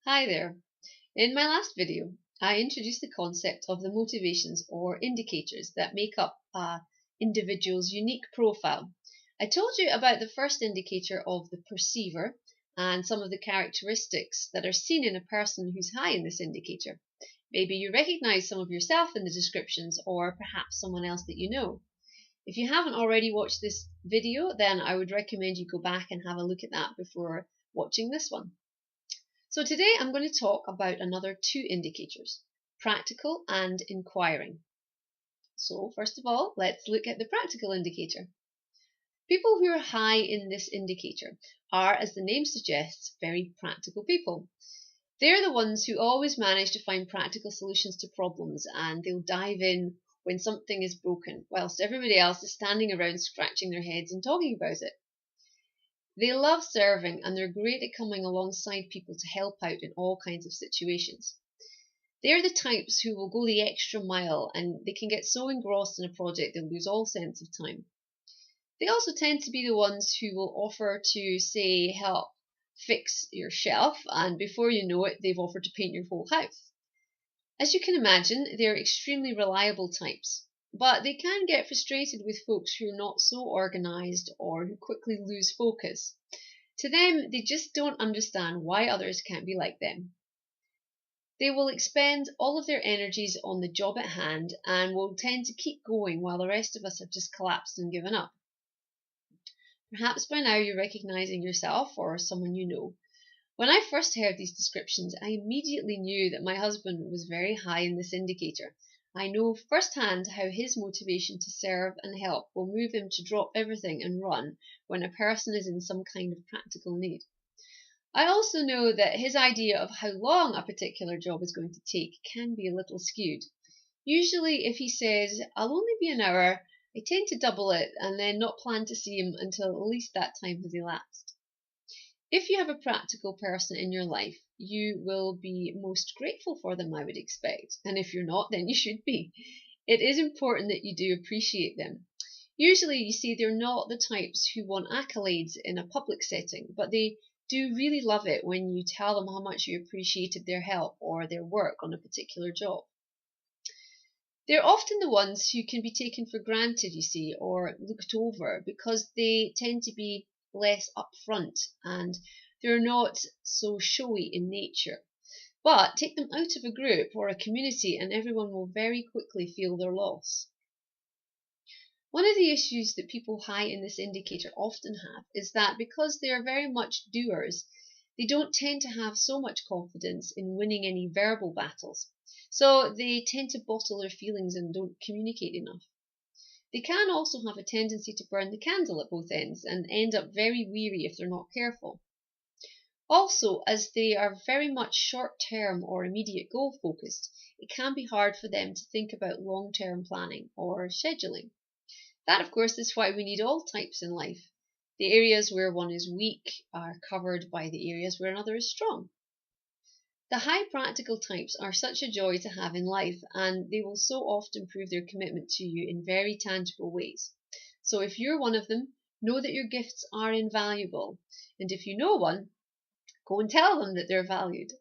Hi there. In my last video, I introduced the concept of the motivations or indicators that make up a individual's unique profile. I told you about the first indicator of the perceiver and some of the characteristics that are seen in a person who's high in this indicator. Maybe you recognize some of yourself in the descriptions or perhaps someone else that you know. If you haven't already watched this video, then I would recommend you go back and have a look at that before watching this one. So today I'm going to talk about another two indicators, practical and inquiring. So first of all, let's look at the practical indicator. People who are high in this indicator are, as the name suggests, very practical people. They're the ones who always manage to find practical solutions to problems, and they'll dive in when something is broken, whilst everybody else is standing around scratching their heads and talking about it. They love serving and they're great at coming alongside people to help out in all kinds of situations. They're the types who will go the extra mile, and they can get so engrossed in a project they'll lose all sense of time. They also tend to be the ones who will offer to, say, help fix your shelf, and before you know it, they've offered to paint your whole house. As you can imagine, they're extremely reliable types. But they can get frustrated with folks who are not so organised or who quickly lose focus. To them, they just don't understand why others can't be like them. They will expend all of their energies on the job at hand and will tend to keep going while the rest of us have just collapsed and given up. Perhaps by now you're recognising yourself or someone you know. When I first heard these descriptions, I immediately knew that my husband was very high in this indicator. I know firsthand how his motivation to serve and help will move him to drop everything and run when a person is in some kind of practical need. I also know that his idea of how long a particular job is going to take can be a little skewed. Usually, if he says, "I'll only be an hour," I tend to double it and then not plan to see him until at least that time has elapsed. If you have a practical person in your life, you will be most grateful for them, I would expect. And if you're not, then you should be. It is important that you do appreciate them. Usually, you see, they're not the types who want accolades in a public setting, but they do really love it when you tell them how much you appreciated their help or their work on a particular job. They're often the ones who can be taken for granted, you see, or looked over because they tend to be less upfront and they're not so showy in nature. But take them out of a group or a community and everyone will very quickly feel their loss. One of the issues that people high in this indicator often have is that because they are very much doers, they don't tend to have so much confidence in winning any verbal battles. So they tend to bottle their feelings and don't communicate enough. They can also have a tendency to burn the candle at both ends and end up very weary if they're not careful. Also, as they are very much short-term or immediate goal focused, it can be hard for them to think about long-term planning or scheduling. That, of course, is why we need all types in life. The areas where one is weak are covered by the areas where another is strong. The high practical types are such a joy to have in life, and they will so often prove their commitment to you in very tangible ways. So if you're one of them, know that your gifts are invaluable. And if you know one, go and tell them that they're valued.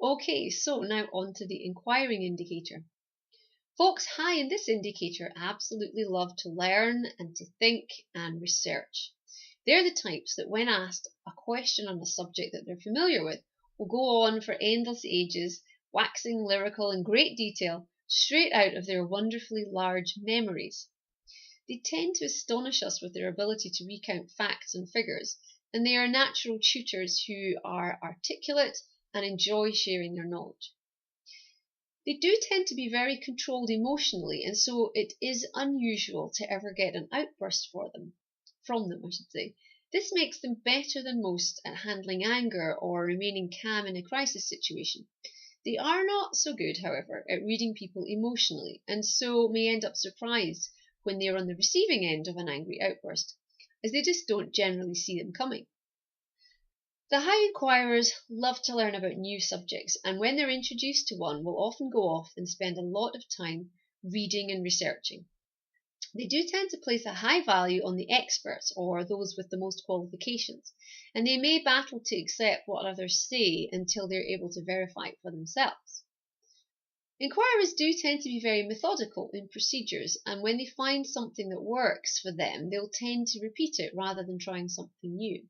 Okay, so now on to the inquiring indicator. Folks high in this indicator absolutely love to learn and to think and research. They're the types that when asked a question on a subject that they're familiar with, will go on for endless ages, waxing lyrical in great detail, straight out of their wonderfully large memories. They tend to astonish us with their ability to recount facts and figures, and they are natural tutors who are articulate and enjoy sharing their knowledge. They do tend to be very controlled emotionally, and so it is unusual to ever get an outburst from them, I should say. This makes them better than most at handling anger or remaining calm in a crisis situation. They are not so good, however, at reading people emotionally, and so may end up surprised when they are on the receiving end of an angry outburst, as they just don't generally see them coming. The high inquirers love to learn about new subjects, and when they're introduced to one, will often go off and spend a lot of time reading and researching. They do tend to place a high value on the experts or those with the most qualifications, and they may battle to accept what others say until they're able to verify it for themselves. Inquirers do tend to be very methodical in procedures, and when they find something that works for them, they'll tend to repeat it rather than trying something new.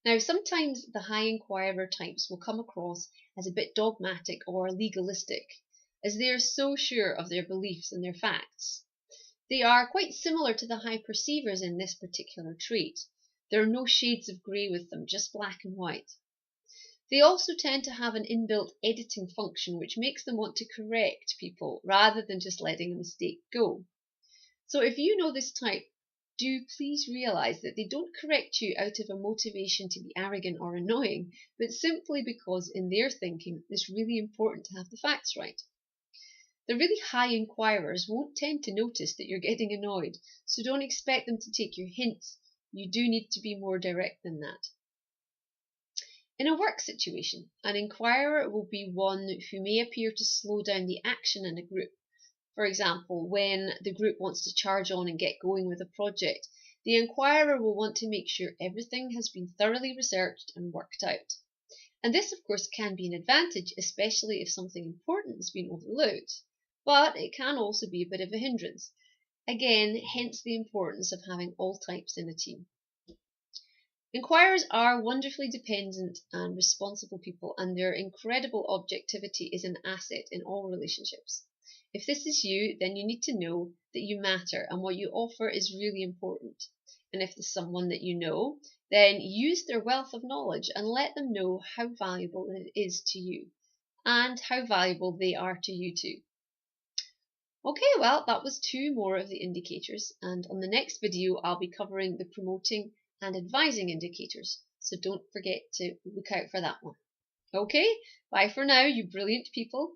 Now, sometimes the high inquirer types will come across as a bit dogmatic or legalistic, as they are so sure of their beliefs and their facts. They are quite similar to the high perceivers in this particular trait. There are no shades of grey with them, just black and white. They also tend to have an inbuilt editing function which makes them want to correct people rather than just letting a mistake go. So if you know this type, do please realise that they don't correct you out of a motivation to be arrogant or annoying, but simply because in their thinking it's really important to have the facts right. The really high inquirers won't tend to notice that you're getting annoyed, so don't expect them to take your hints. You do need to be more direct than that. In a work situation, an inquirer will be one who may appear to slow down the action in a group. For example, when the group wants to charge on and get going with a project, the inquirer will want to make sure everything has been thoroughly researched and worked out. And this, of course, can be an advantage, especially if something important has been overlooked. But it can also be a bit of a hindrance. Again, hence the importance of having all types in a team. Inquirers are wonderfully dependent and responsible people, and their incredible objectivity is an asset in all relationships. If this is you, then you need to know that you matter and what you offer is really important. And if there's someone that you know, then use their wealth of knowledge and let them know how valuable it is to you and how valuable they are to you too. Okay, well, that was 2 more of the indicators, and on the next video I'll be covering the promoting and advising indicators, so don't forget to look out for that one. Okay, bye for now, you brilliant people.